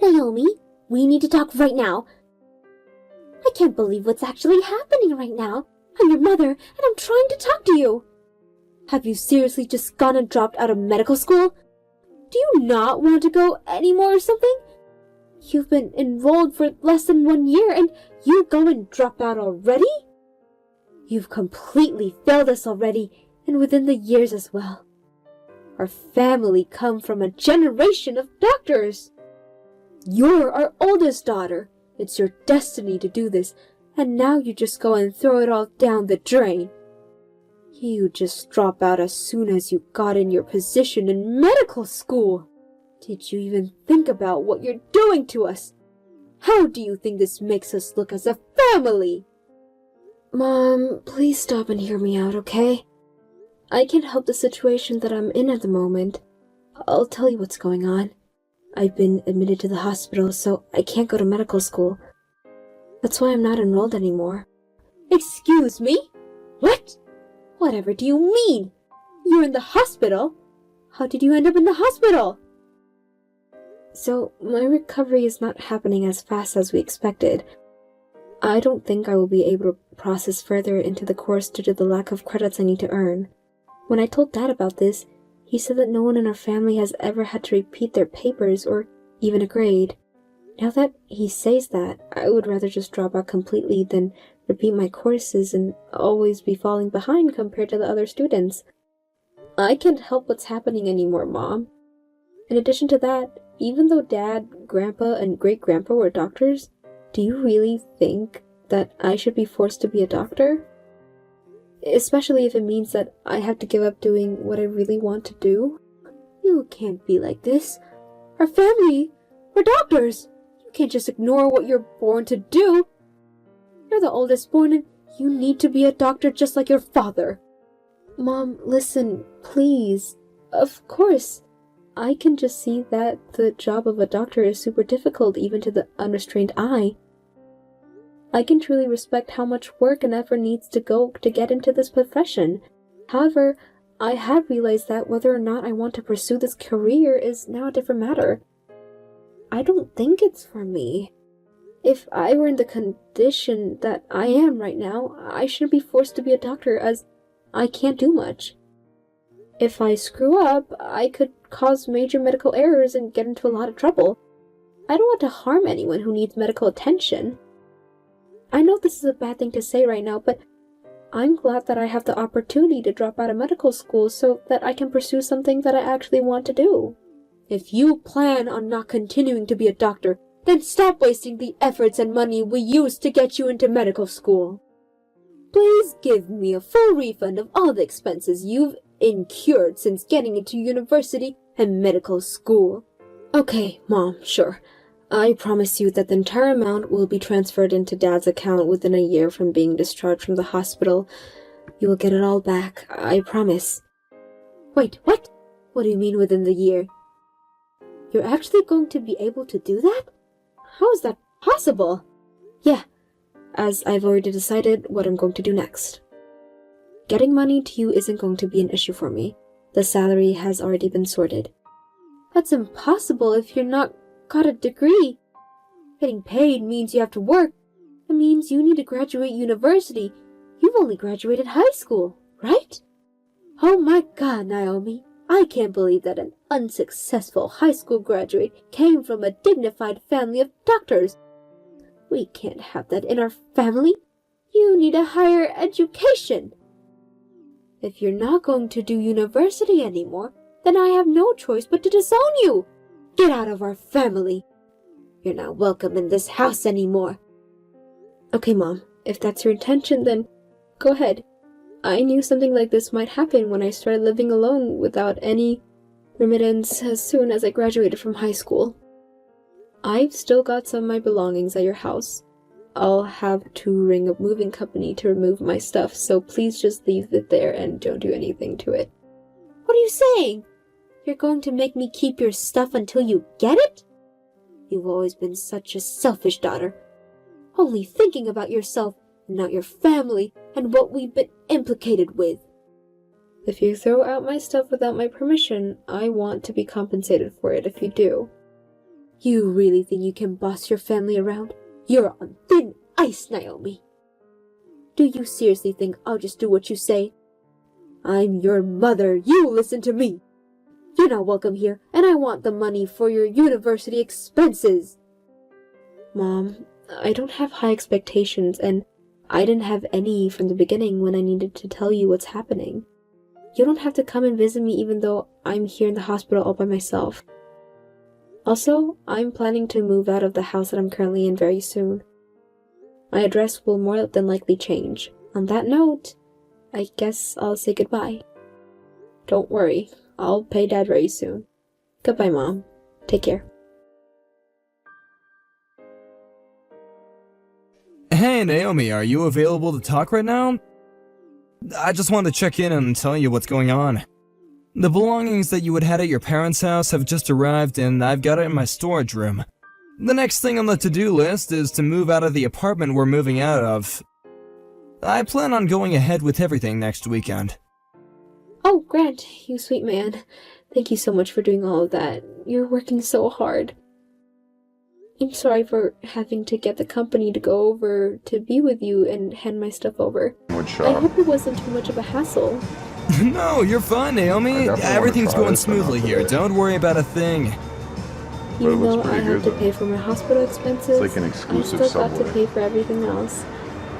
Naomi, we need to talk right now. I can't believe what's actually happening right now. I'm your mother, and I'm trying to talk to you. Have you seriously just gone and dropped out of medical school? Do you not want to go anymore or something? You've been enrolled for less than 1 year, and you go and drop out already? You've completely failed us already, and within the years as well. Our family come from a generation of doctors. You're our oldest daughter. It's your destiny to do this, and now you just go and throw it all down the drain. You just drop out as soon as you got in your position in medical school. Did you even think about what you're doing to us? How do you think this makes us look as a family? Mom, please stop and hear me out, okay? I can't help the situation that I'm in at the moment. I'll tell you what's going on. I've been admitted to the hospital, so I can't go to medical school. That's why I'm not enrolled anymore. Excuse me? What? Whatever do you mean? You're in the hospital? How did you end up in the hospital? So, my recovery is not happening as fast as we expected. I don't think I will be able to process further into the course due to the lack of credits I need to earn. When I told Dad about this, he said that no one in our family has ever had to repeat their papers or even a grade. Now that he says that, I would rather just drop out completely than repeat my courses and always be falling behind compared to the other students. I can't help what's happening anymore, Mom. In addition to that, even though Dad, Grandpa, and Great-Grandpa were doctors, do you really think that I should be forced to be a doctor? Especially if it means that I have to give up doing what I really want to do? You can't be like this. Our family, we're doctors. You can't just ignore what you're born to do. You're the oldest born and you need to be a doctor just like your father. Mom, listen, please. Of course. I can just see that the job of a doctor is super difficult even to the unrestrained eye. I can truly respect how much work and effort needs to go to get into this profession. However, I have realized that whether or not I want to pursue this career is now a different matter. I don't think it's for me. If I were in the condition that I am right now, I shouldn't be forced to be a doctor as I can't do much. If I screw up, I could cause major medical errors and get into a lot of trouble. I don't want to harm anyone who needs medical attention. I know this is a bad thing to say right now, but I'm glad that I have the opportunity to drop out of medical school so that I can pursue something that I actually want to do. If you plan on not continuing to be a doctor, then stop wasting the efforts and money we used to get you into medical school. Please give me a full refund of all the expenses you've incurred since getting into university and medical school. Okay, Mom, sure. I promise you that the entire amount will be transferred into Dad's account within a year from being discharged from the hospital. You will get it all back, I promise. Wait, what? What do you mean within the year? You're actually going to be able to do that? How is that possible? Yeah, as I've already decided what I'm going to do next. Getting money to you isn't going to be an issue for me. The salary has already been sorted. That's impossible if you're not got a degree. Getting paid means you have to work. It means you need to graduate university. You've only graduated high school, right? Oh my God, Naomi. I can't believe that an unsuccessful high school graduate came from a dignified family of doctors. We can't have that in our family. You need a higher education. If you're not going to do university anymore, then I have no choice but to disown you. Get out of our family. You're not welcome in this house anymore. Okay, Mom, if that's your intention, then go ahead. I knew something like this might happen when I started living alone without any remittance as soon as I graduated from high school. I've still got some of my belongings at your house. I'll have to ring a moving company to remove my stuff, so please just leave it there and don't do anything to it. What are you saying? You're going to make me keep your stuff until you get it? You've always been such a selfish daughter. Only thinking about yourself and not your family and what we've been implicated with. If you throw out my stuff without my permission, I want to be compensated for it if you do. You really think you can boss your family around? You're on thin ice, Naomi. Do you seriously think I'll just do what you say? I'm your mother. You listen to me. You're not welcome here, and I want the money for your university expenses. Mom, I don't have high expectations, and I didn't have any from the beginning when I needed to tell you what's happening. You don't have to come and visit me even though I'm here in the hospital all by myself. Also, I'm planning to move out of the house that I'm currently in very soon. My address will more than likely change. On that note, I guess I'll say goodbye. Don't worry, I'll pay Dad very soon. Goodbye, Mom. Take care. Hey, Naomi, are you available to talk right now? I just wanted to check in and tell you what's going on. The belongings that you had at your parents' house have just arrived and I've got it in my storage room. The next thing on the to-do list is to move out of the apartment we're moving out of. I plan on going ahead with everything next weekend. Oh, Grant, you sweet man. Thank you so much for doing all of that. You're working so hard. I'm sorry for having to get the company to go over to be with you and hand my stuff over. I hope it wasn't too much of a hassle. No, you're fine, Naomi. Everything's going smoothly here. Don't worry about a thing. Even though I have to pay for my hospital expenses, It's like an exclusive I still got Subway. to pay for everything else.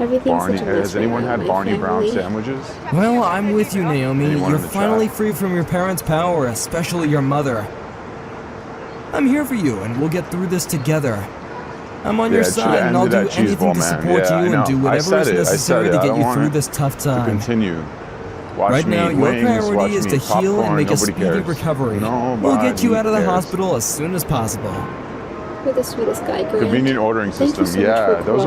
Everything's Barney, such a mess has anyone right had now, Barney my Brown family. sandwiches? Well, I'm with you, Naomi. Anyone You're in the finally chat? free from your parents' power, especially your mother. I'm here for you, and we'll get through this together. I'm on your Yeah, it should've side, and I'll ended do at Cheese anything Ball to Man. support Yeah, I you know. and do I whatever said is it. I necessary said it. to I get don't you want through it this tough To time. continue. Watch Right me now, eat your wings, priority watch is me to eat heal and popcorn, make a nobody speedy cares. recovery. We'll Nobody get you out of the cares. hospital as soon as possible. You're the sweetest guy, Grant. Convenient ordering Thank you system. so much Yeah, for those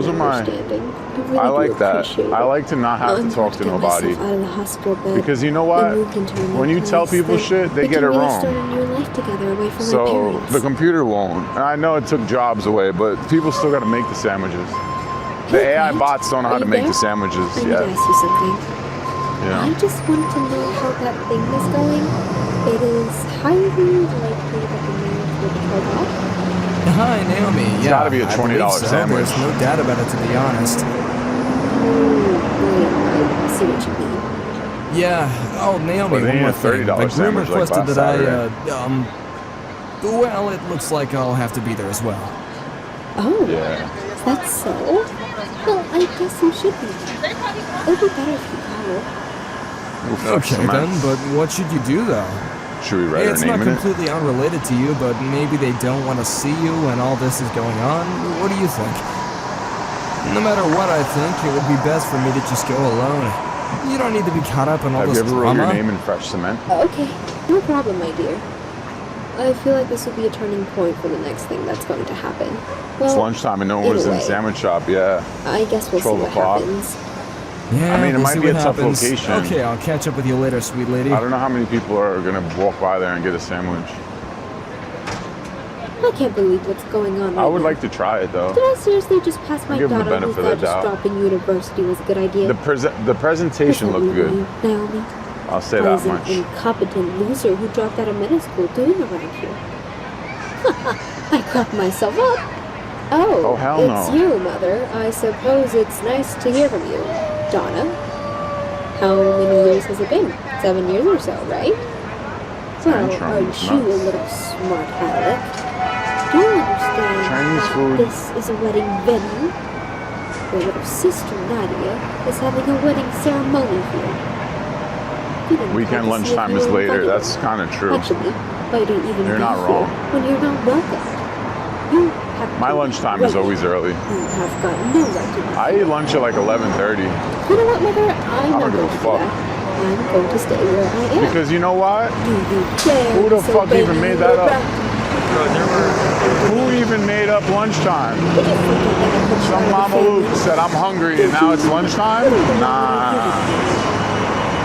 are my. understanding. I really I do like that. appreciate I it. like to not have I'm to talk going to get nobody. myself out of the hospital bed Because you know and what? moved into a new When you tell place, people then shit, they we get can it really wrong. start a new life together away from my So parents. the computer won't. And I know it took jobs away, but people still got to make the sandwiches. The Hey, AI Grant, bots don't know how are to you make there? the sandwiches I need to yet. ask you something. Yeah. I just want to know how that thing is going. It is highly likely that the marriage will be called off. Hi, Naomi. It's Yeah, gotta be a I $20 believe so. sandwich. There's no doubt about it, to be honest. I see what you mean. Yeah. Oh, Naomi, But they one need more a thing. $30 The groom sandwich like requested last that well, it looks like I'll have to be there as well. Oh, Yeah. that's so? Well, I guess you should be there. It'll be better if you go. We'll fix Okay them then, out. but what should you do though? Should we write It's our not name in it? completely unrelated to you, but maybe they don't want to see you when all this is going on. What do you think? No matter what I think, it would be best for me to just go alone. You don't need to be caught up in all Have this you ever wrote drama. your name in fresh cement? Okay, no problem, my dear. I feel like this will be a turning point for the next thing that's going to happen. Well, It's lunchtime and no one was in the either way, sandwich shop. Yeah. I guess we'll see 12 what o'clock. happens. Yeah, I mean, it we'll might see be a what tough happens. location. Okay, I'll catch up with you later, sweet lady. I don't know how many people are gonna walk by there and get a sandwich. I can't believe what's going on right I would now. like to try it though. Did I seriously just pass my Give them the daughter who benefit of thought the just doubt. dropping university was a good idea? The presentation looked good. Naomi. I'll say I that was an much. incompetent loser who dropped out of middle school doing around here. I cracked myself up. Oh, hell it's no. you, Mother. I suppose it's nice to hear from you. Donna? How many years has it been? 7 years or so, right? Well, Tantrum aren't is you a nuts. little smart aleck? Do you understand Chinese that food. this is a wedding venue? Your little sister, Nadia, is having a wedding ceremony here. You didn't Weekend come to see if lunchtime you is were later. invited. That's kind of true. Actually, why do you even You're be not here wrong. when you're not welcome? You have My to lunchtime be is ready. always early. You have got no right to be I eat lunch at like 11:30 You know what, Mother? I'm not don't give going a to do fuck. that. I'm going to stay where I am. because you know what? Do you dare Who the fuck disobey even made me that or up? back? Who even made up lunchtime? Did you forget that I put you Some out of the mama family? Luke said I'm hungry and now it's lunchtime? Nah.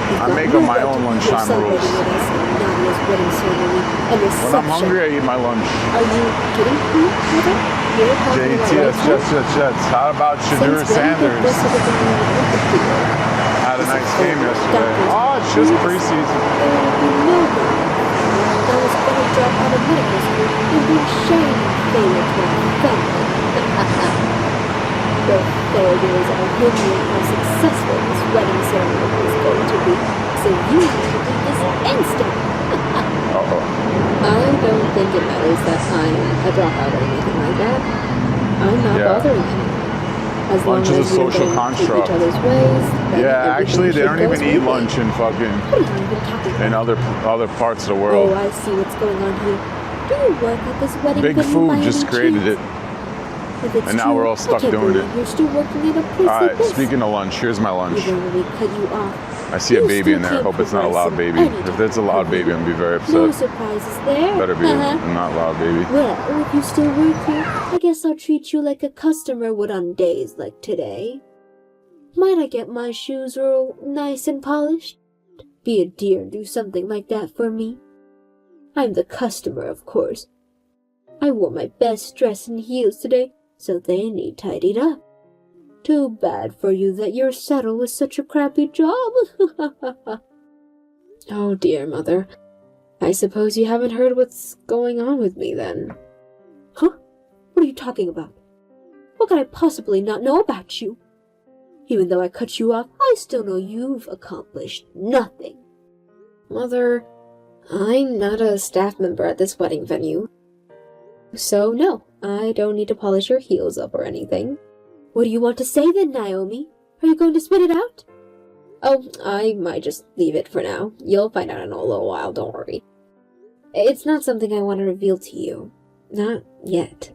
You've I got make no up my right own to be lunchtime here rules. celebrating with us on Nadia's wedding ceremony and When I'm reception. hungry, I eat my lunch. Are you kidding me, Mother? You're talking about JTS, lunch? Jets. How about Shadur Since when did this Sanders? become a Olympic deal? Had a This nice is game over. yesterday. Doctors, Oh, it's just please. preseason. There will be no one that was going to drop out of medical school and be ashamed failure to our family. Your failures are hindering how successful this wedding ceremony is going to be. So you need to leave this instant. Uh-oh. I don't think it matters that I'm a dropout or anything like that. I'm not Yeah. bothering anyone. As long Lunch is a as we social don't keep construct. each other's ways, then Yeah, actually, they everything don't should even go eat smoothly. lunch in fucking What are you even talking about? in other parts of the Oh, world. I see what's going on here. Do you work at this wedding Big venue Food by just any created chance? it. If it's and now true, we're all stuck I can't doing believe it. You're still working at a place All like right, this. speaking of lunch, here's my lunch. Even when we cut you off, I see a you baby in still there. I can't hope it's not a progress loud in baby. any If it's a loud baby, I'm gonna be very no upset. surprises there. Better be a not loud baby. Well, if you still work here, I guess I'll treat you like a customer would on days like today. Might I get my shoes real nice and polished? Be a dear and do something like that for me. I'm the customer, of course. I wore my best dress and heels today, so they need tidied up. Too bad for you that your saddle was such a crappy job. Oh dear, Mother. I suppose you haven't heard what's going on with me then. Huh? What are you talking about? What could I possibly not know about you? Even though I cut you off, I still know you've accomplished nothing. Mother, I'm not a staff member at this wedding venue. So no, I don't need to polish your heels up or anything. What do you want to say then, Naomi? Are you going to spit it out? Oh, I might just leave it for now. You'll find out in a little while, don't worry. It's not something I want to reveal to you. Not yet.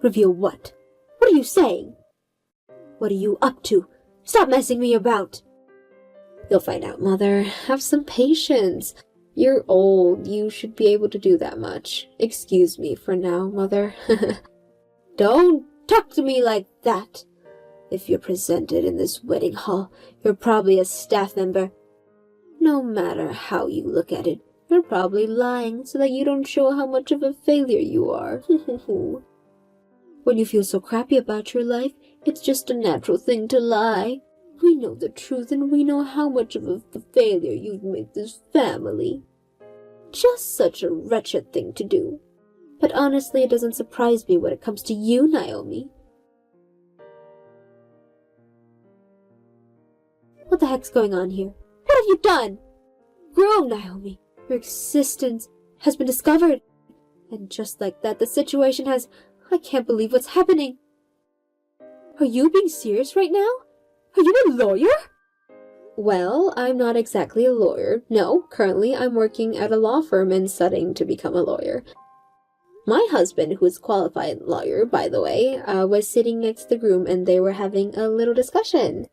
Reveal what? What are you saying? What are you up to? Stop messing me about! You'll find out, Mother. Have some patience. You're old. You should be able to do that much. Excuse me for now, Mother. Don't talk to me like that. If you're presented in this wedding hall, you're probably a staff member. No matter how you look at it, you're probably lying so that you don't show how much of a failure you are. When you feel so crappy about your life, it's just a natural thing to lie. We know the truth and we know how much of a failure you've made this family. Just such a wretched thing to do. But honestly, it doesn't surprise me when it comes to you, Naomi. What the heck's going on here? What have you done? Groom, Naomi, your existence has been discovered. And just like that, the situation has... I can't believe what's happening. Are you being serious right now? Are you a lawyer? Well, I'm not exactly a lawyer. No, currently I'm working at a law firm and studying to become a lawyer. My husband, who is a qualified lawyer, by the way, was sitting next to the groom and they were having a little discussion.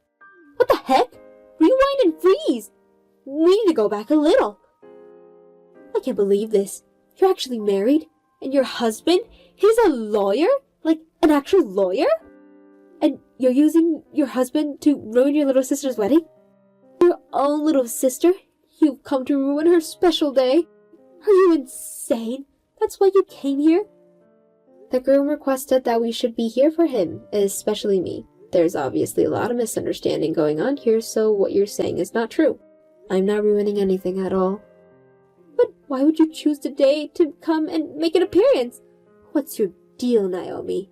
What the heck? Rewind and freeze! We need to go back a little. I can't believe this. You're actually married? And your husband? He's a lawyer? Like, an actual lawyer? And you're using your husband to ruin your little sister's wedding? Your own little sister? You've come to ruin her special day? Are you insane? That's why you came here? The groom requested that we should be here for him, especially me. There's obviously a lot of misunderstanding going on here, so what you're saying is not true. I'm not ruining anything at all. But why would you choose today to come and make an appearance? What's your deal, Naomi?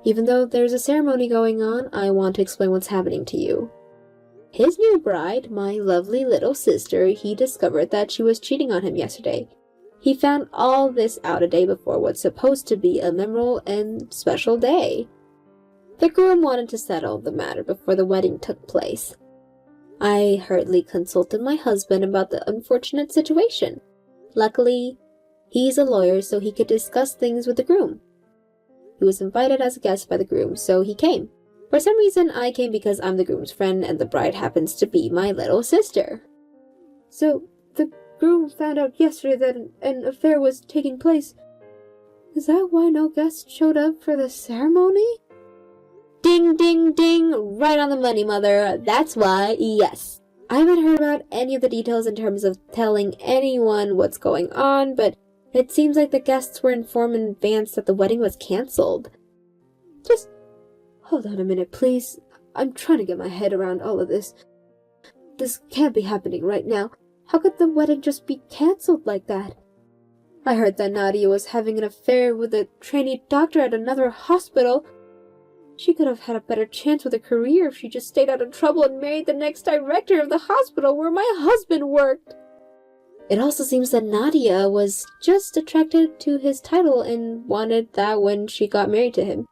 Even though there's a ceremony going on, I want to explain what's happening to you. His new bride, my lovely little sister, he discovered that she was cheating on him yesterday. He found all this out a day before what's supposed to be a memorable and special day. The groom wanted to settle the matter before the wedding took place. I hurriedly consulted my husband about the unfortunate situation. Luckily, he's a lawyer, so he could discuss things with the groom. He was invited as a guest by the groom, so he came. For some reason, I came because I'm the groom's friend and the bride happens to be my little sister. So, the groom found out yesterday that an affair was taking place. Is that why no guests showed up for the ceremony? Ding, ding, ding! Right on the money, Mother. That's why, yes. I haven't heard about any of the details in terms of telling anyone what's going on, but it seems like the guests were informed in advance that the wedding was cancelled. Just hold on a minute, please. I'm trying to get my head around all of this. This can't be happening right now. How could the wedding just be cancelled like that? I heard that Nadia was having an affair with a trainee doctor at another hospital. She could have had a better chance with a career if she just stayed out of trouble and married the next director of the hospital where my husband worked. It also seems that Nadia was just attracted to his title and wanted that when she got married to him.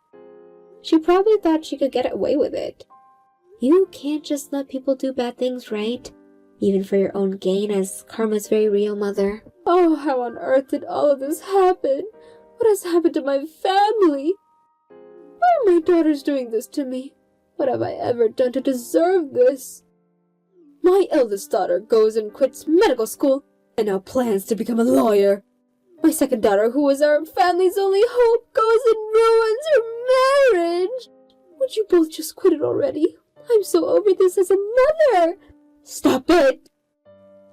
She probably thought she could get away with it. You can't just let people do bad things, right? Even for your own gain, as karma's very real, Mother. Oh, how on earth did all of this happen? What has happened to my family? Why are my daughters doing this to me? What have I ever done to deserve this? My eldest daughter goes and quits medical school and now plans to become a lawyer. My second daughter, who was our family's only hope, goes and ruins her marriage. Would you both just quit it already? I'm so over this as a mother. Stop it!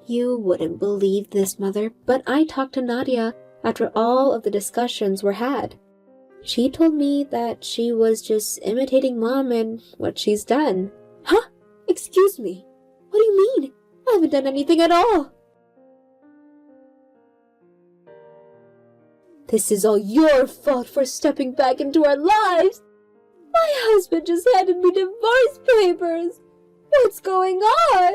You wouldn't believe this, Mother, but I talked to Nadia after all of the discussions were had. She told me that she was just imitating Mom and what she's done. Huh? Excuse me. What do you mean? I haven't done anything at all. This is all your fault for stepping back into our lives. My husband just handed me divorce papers. What's going on?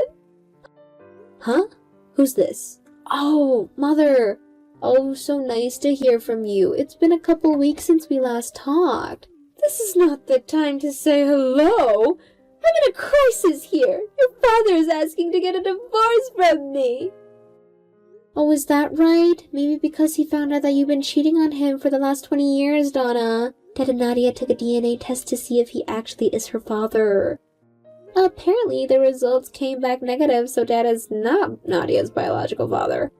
Huh? Who's this? Oh, Mother. Oh, so nice to hear from you. It's been a couple weeks since we last talked. This is not the time to say hello. I'm in a crisis here. Your father is asking to get a divorce from me. Oh, is that right? Maybe because he found out that you've been cheating on him for the last 20 years, Donna. Dad and Nadia took a DNA test to see if he actually is her father. Apparently, the results came back negative, so Dad is not Nadia's biological father.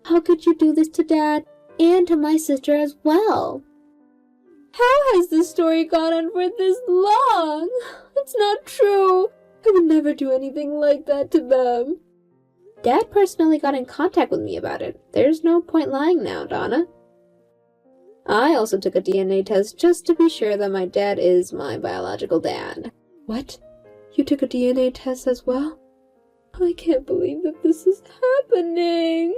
How could you do this to Dad and to my sister as well? How has this story gone on for this long? It's not true. I would never do anything like that to them. Dad personally got in contact with me about it. There's no point lying now, Donna. I also took a DNA test just to be sure that my dad is my biological dad. What? You took a DNA test as well? I can't believe that this is happening.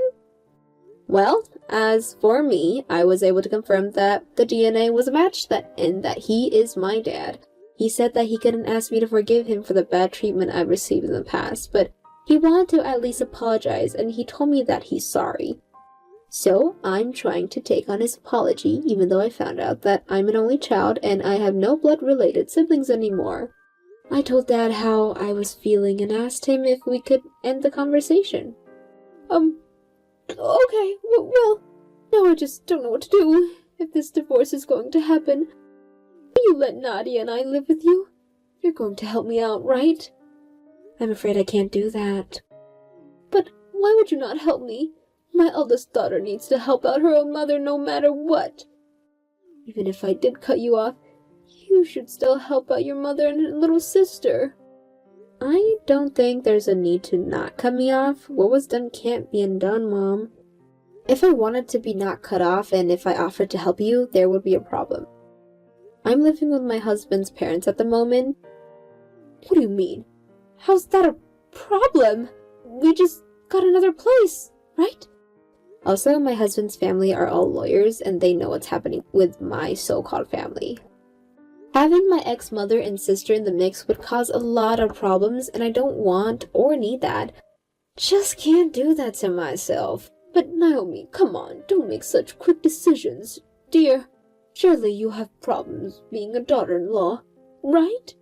Well, as for me, I was able to confirm that the DNA was a match and that he is my dad. He said that he couldn't ask me to forgive him for the bad treatment I've received in the past, but he wanted to at least apologize, and he told me that he's sorry. So, I'm trying to take on his apology, even though I found out that I'm an only child and I have no blood-related siblings anymore. I told Dad how I was feeling and asked him if we could end the conversation. Okay, well, now I just don't know what to do. If this divorce is going to happen, will you let Nadia and I live with you? You're going to help me out, right? I'm afraid I can't do that. But why would you not help me? My eldest daughter needs to help out her own mother no matter what. Even if I did cut you off, you should still help out your mother and her little sister. I don't think there's a need to not cut me off. What was done can't be undone, Mom. If I wanted to be not cut off and if I offered to help you, there would be a problem. I'm living with my husband's parents at the moment. What do you mean? How's that a problem? We just got another place, right? Also, my husband's family are all lawyers and they know what's happening with my so-called family. Having my ex-mother and sister in the mix would cause a lot of problems and I don't want or need that. Just can't do that to myself. But Naomi, come on, don't make such quick decisions. Dear, surely you have problems being a daughter-in-law, right?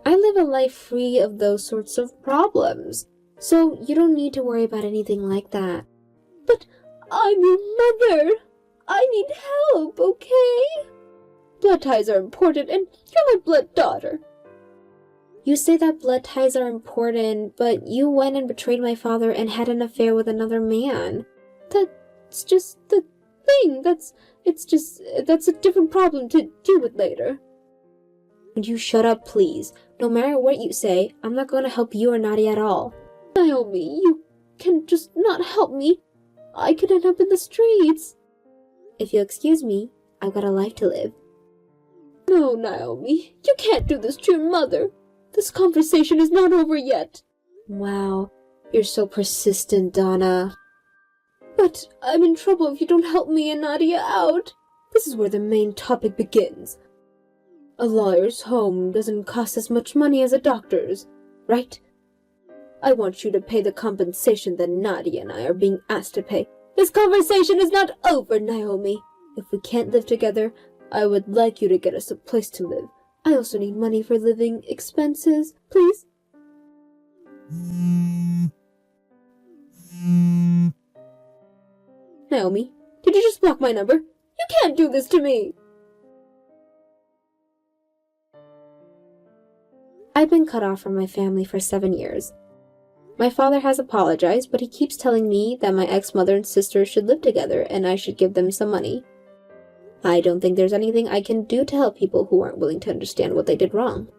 I live a life free of those sorts of problems, so you don't need to worry about anything like that. But I'm your mother. I need help, okay? Blood ties are important, and you're my blood daughter. You say that blood ties are important, but you went and betrayed my father and had an affair with another man. That's just the thing. That's a different problem to deal with later. Would you shut up, please? No matter what you say, I'm not going to help you or Nadia at all. Naomi, you can just not help me. I could end up in the streets. If you'll excuse me, I've got a life to live. No, Naomi, you can't do this to your mother. This conversation is not over yet. Wow, you're so persistent, Donna. But I'm in trouble if you don't help me and Nadia out. This is where the main topic begins. A lawyer's home doesn't cost as much money as a doctor's, right? I want you to pay the compensation that Nadia and I are being asked to pay. This conversation is not over, Naomi. If we can't live together, I would like you to get us a place to live. I also need money for living expenses, please. Naomi, did you just block my number? You can't do this to me! I've been cut off from my family for 7 years. My father has apologized, but he keeps telling me that my ex-mother and sister should live together and I should give them some money. I don't think there's anything I can do to help people who aren't willing to understand what they did wrong.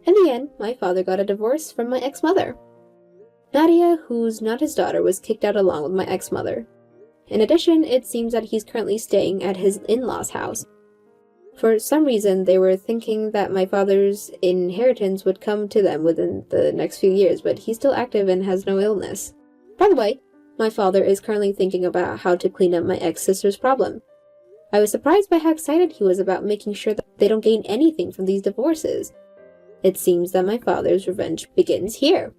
In the end, my father got a divorce from my ex-mother. Nadia, who's not his daughter, was kicked out along with my ex-mother. In addition, it seems that he's currently staying at his in-laws' house. For some reason, they were thinking that my father's inheritance would come to them within the next few years, but he's still active and has no illness. By the way, my father is currently thinking about how to clean up my ex-sister's problem. I was surprised by how excited he was about making sure that they don't gain anything from these divorces. It seems that my father's revenge begins here.